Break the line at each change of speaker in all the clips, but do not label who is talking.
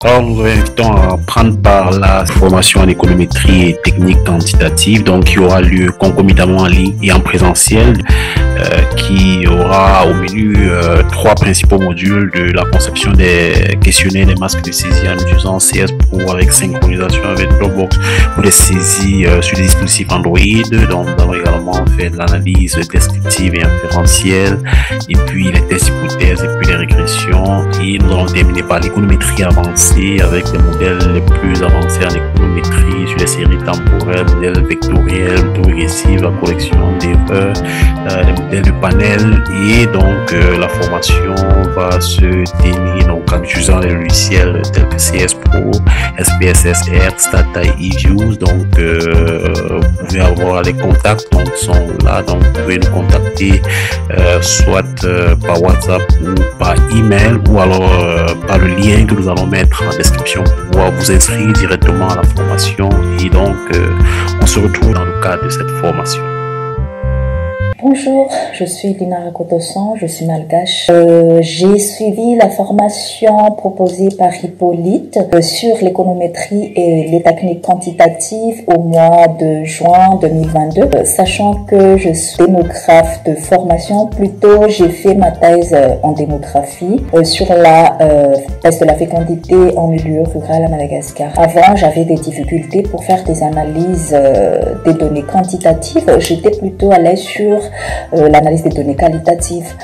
Alors, nous vous invitons à prendre part la formation en économétrie et technique quantitative, donc qui aura lieu concomitamment en ligne et en présentiel, qui aura au menu trois principaux modules de la conception des questionnaires des masques de saisie en utilisant CS Pro avec synchronisation avec Dropbox pour les saisies sur des dispositifs Android. Donc, nous avons également fait de l'analyse descriptive et inférentielle, et puis les tests hypothèses, et puis les régressions. Et nous allons terminer par l'économétrie avancée avec les modèles les plus avancés en économétrie sur les séries temporelles, modèles vectoriels, autorégressifs, la correction d'erreurs, les modèles de panel. Et donc la formation va se tenir donc en utilisant les logiciels tels que CS Pro, SPSS-R, Stata et eViews. Donc vous pouvez avoir les contacts, donc sont là, donc vous pouvez nous contacter soit par WhatsApp ou par email, ou alors par le lien que nous allons mettre en description pour pouvoir vous inscrire directement à la formation. Et donc on se retrouve dans le cadre de cette formation.
Bonjour, je suis Lina Rakotosan, je suis malgache. J'ai suivi la formation proposée par Hippolyte sur l'économétrie et les techniques quantitatives au mois de juin 2022. Sachant que je suis démographe de formation, plutôt j'ai fait ma thèse en démographie sur la thèse de la fécondité en milieu rural à Madagascar. Avant, j'avais des difficultés pour faire des analyses des données quantitatives. J'étais plutôt à l'aise sur l'analyse des données qualitatives.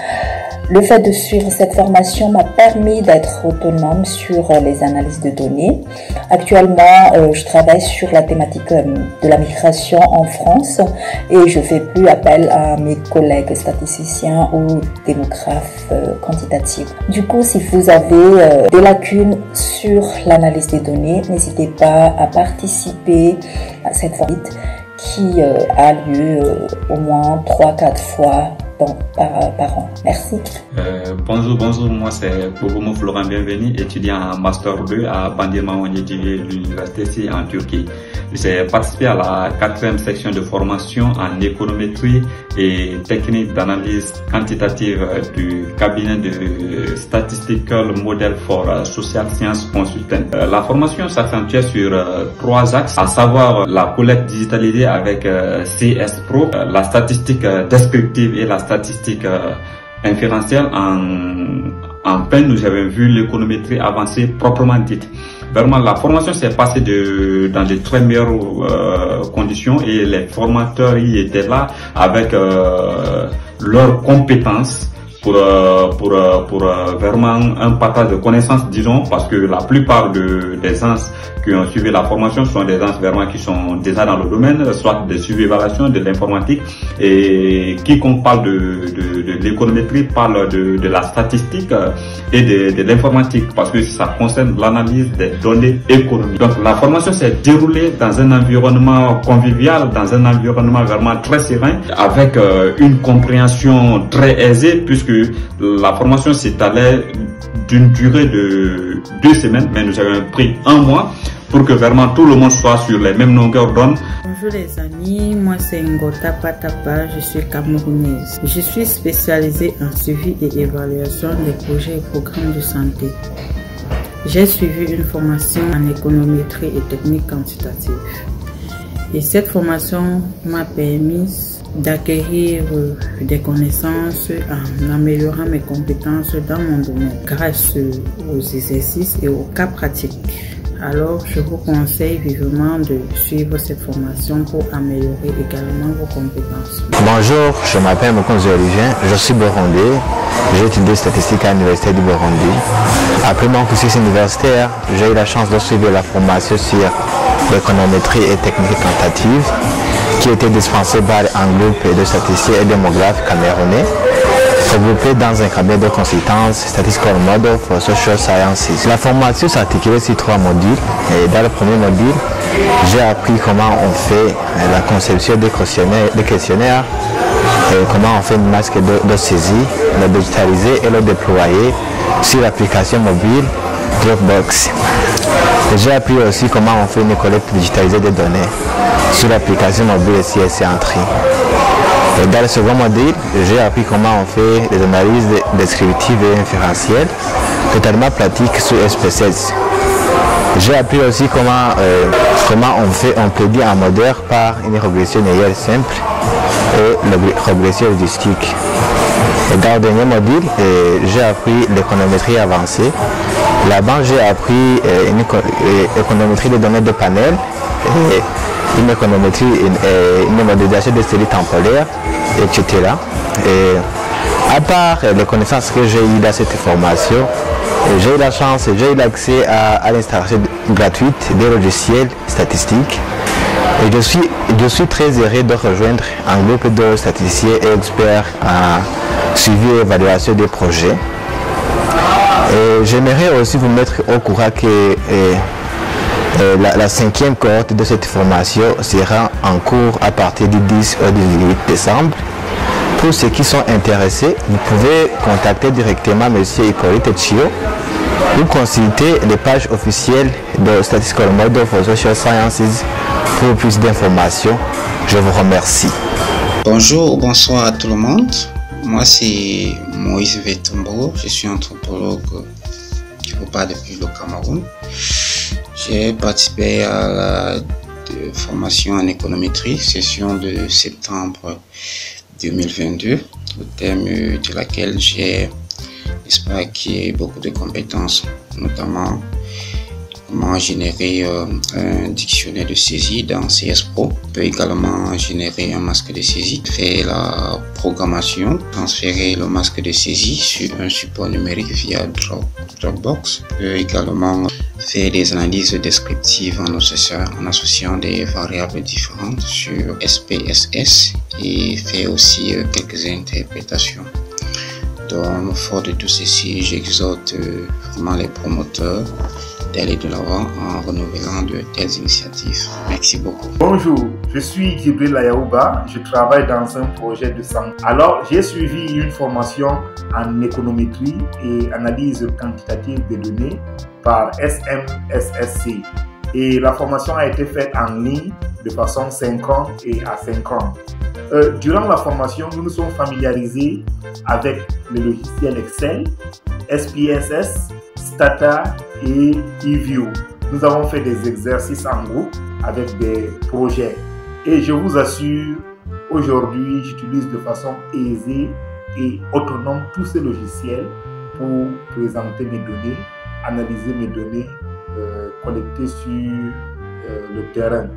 Le fait de suivre cette formation m'a permis d'être autonome sur les analyses de données. Actuellement, je travaille sur la thématique de la migration en France et je fais plus appel à mes collègues statisticiens ou démographes quantitatifs. Du coup, si vous avez des lacunes sur l'analyse des données, n'hésitez pas à participer à cette formation qui a lieu au moins 3-4 fois par an. Merci.
Bonjour, moi c'est Bobomo Florent Bienvenu, étudiant en Master 2 à Bandırma Üniversitesi, l'université en Turquie. J'ai participé à la 4e section de formation en économétrie et technique d'analyse quantitative du cabinet de Statistical Model for Social Science Consultant. La formation s'accentuait sur 3 axes, à savoir la collecte digitalisée avec CS Pro, la statistique descriptive et la statistique inférentielle. En peine, nous avons vu l'économétrie avancée proprement dite. Vraiment, la formation s'est passée dans de très meilleures conditions et les formateurs y étaient là avec leurs compétences pour vraiment un partage de connaissances, disons, parce que la plupart des gens qui ont suivi la formation sont des gens vraiment qui sont déjà dans le domaine, soit de suivi-évaluation, de l'informatique, et quiconque parle de l'économétrie parle de la statistique et de l'informatique, parce que ça concerne l'analyse des données économiques. Donc la formation s'est déroulée dans un environnement convivial, dans un environnement vraiment très serein, avec une compréhension très aisée, puisque la formation s'étalait d'une durée de 2 semaines, mais nous avons pris 1 mois pour que vraiment tout le monde soit sur les mêmes longueurs d'onde.
Bonjour les amis, moi c'est Ngota Patapa, je suis camerounaise. Je suis spécialisée en suivi et évaluation des projets et programmes de santé. J'ai suivi une formation en économétrie et technique quantitative. Et cette formation m'a permis d'acquérir des connaissances en améliorant mes compétences dans mon domaine grâce aux exercices et aux cas pratiques. Alors, je vous conseille vivement de suivre cette formation pour améliorer également vos compétences.
Bonjour, je m'appelle Mokonzi Olivier, je suis burundais. J'ai étudié statistique à l'Université du Burundi. Après mon cursus universitaire, j'ai eu la chance de suivre la formation sur l'économétrie et technique quantitative qui était dispensée par un groupe de statisticiens et démographes camerounais regroupés dans un cabinet de consultance Statistical Model for Social Sciences. La formation s'articulait sur 3 modules. Et dans le premier module, j'ai appris comment on fait la conception des questionnaires, et comment on fait une masque de saisie, le digitaliser et le déployer sur l'application mobile Dropbox. J'ai appris aussi comment on fait une collecte digitalisée des données sur l'application mobile CS Entry. Et dans le second module, j'ai appris comment on fait des analyses descriptives et inférentielles totalement pratiques sur SPSS. J'ai appris aussi comment on prédit un modèle par une régression linéaire simple et la régression logistique. Et dans le dernier module, j'ai appris l'économétrie avancée. Là-bas, j'ai appris une économétrie des données de panel, et une économétrie, une modélisation des séries temporaires, etc. Et à part les connaissances que j'ai eues dans cette formation, j'ai eu la chance, j'ai eu l'accès à l'installation gratuite des logiciels statistiques. Et je suis très heureux de rejoindre un groupe de statisticiens et experts en suivi et évaluation des projets. Et j'aimerais aussi vous mettre au courant que la 5e cohorte de cette formation sera en cours à partir du 10 au 18 décembre. Pour ceux qui sont intéressés, vous pouvez contacter directement M. Hippolyte Chio ou consulter les pages officielles de Statistical Model for Social Sciences pour plus d'informations. Je vous remercie.
Bonjour, bonsoir à tout le monde. Moi, c'est Moïse Vetombo. Je suis anthropologue qui vous parle depuis le Cameroun. J'ai participé à la formation en économétrie, session de septembre 2022, au thème de laquelle j'ai acquis beaucoup de compétences, notamment comment générer un dictionnaire de saisie dans CS Pro. On peut également générer un masque de saisie, faire la programmation, transférer le masque de saisie sur un support numérique via Dropbox. On peut également faire des analyses descriptives en associant des variables différentes sur SPSS et faire aussi quelques interprétations. Donc, fort de tout ceci, j'exhorte vraiment les promoteurs d'aller de l'avant en renouvelant de telles initiatives. Merci beaucoup.
Bonjour, je suis Djibril Layaouba, je travaille dans un projet de santé. Alors, j'ai suivi une formation en économétrie et analyse quantitative des données par SMSSC. Et la formation a été faite en ligne de façon synchrone et asynchrone. Durant la formation, nous nous sommes familiarisés avec le logiciel Excel, SPSS, Stata et eView. Nous avons fait des exercices en groupe avec des projets. Et je vous assure, aujourd'hui, j'utilise de façon aisée et autonome tous ces logiciels pour présenter mes données, analyser mes données collectées sur le terrain.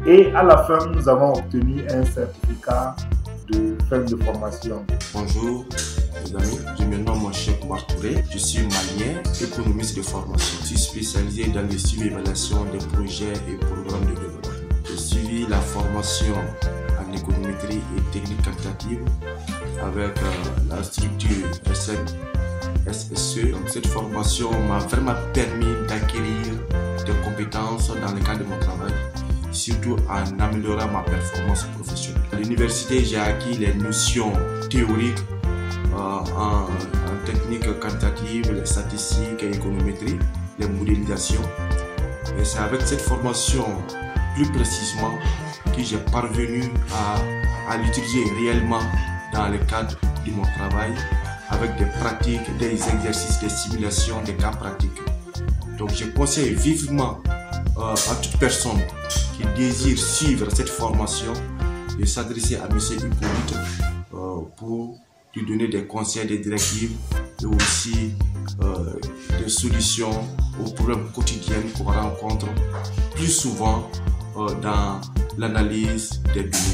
Et à la fin, nous avons obtenu un certificat de fin de formation.
Bonjour les amis, je me nomme Cheikh Oumar Touré, je suis malien, économiste de formation. Je suis spécialisé dans le suivi et l'évaluation des projets et programmes de développement. J'ai suivi la formation en économétrie et technique quantitative avec la structure SMSSC. Donc, cette formation m'a vraiment permis d'acquérir des compétences dans le cadre de mon travail, surtout en améliorant ma performance professionnelle. À l'université, j'ai acquis les notions théoriques en technique quantitative, les statistiques et économétrie, les modélisations. Et c'est avec cette formation, plus précisément, que j'ai parvenu à l'utiliser réellement dans le cadre de mon travail, avec des pratiques, des exercices, des simulations, des cas pratiques. Donc je conseille vivement à toute personne qui désire suivre cette formation de s'adresser à M. Hippolyte pour lui donner des conseils, des directives et aussi des solutions aux problèmes quotidiens qu'on rencontre plus souvent dans l'analyse des données.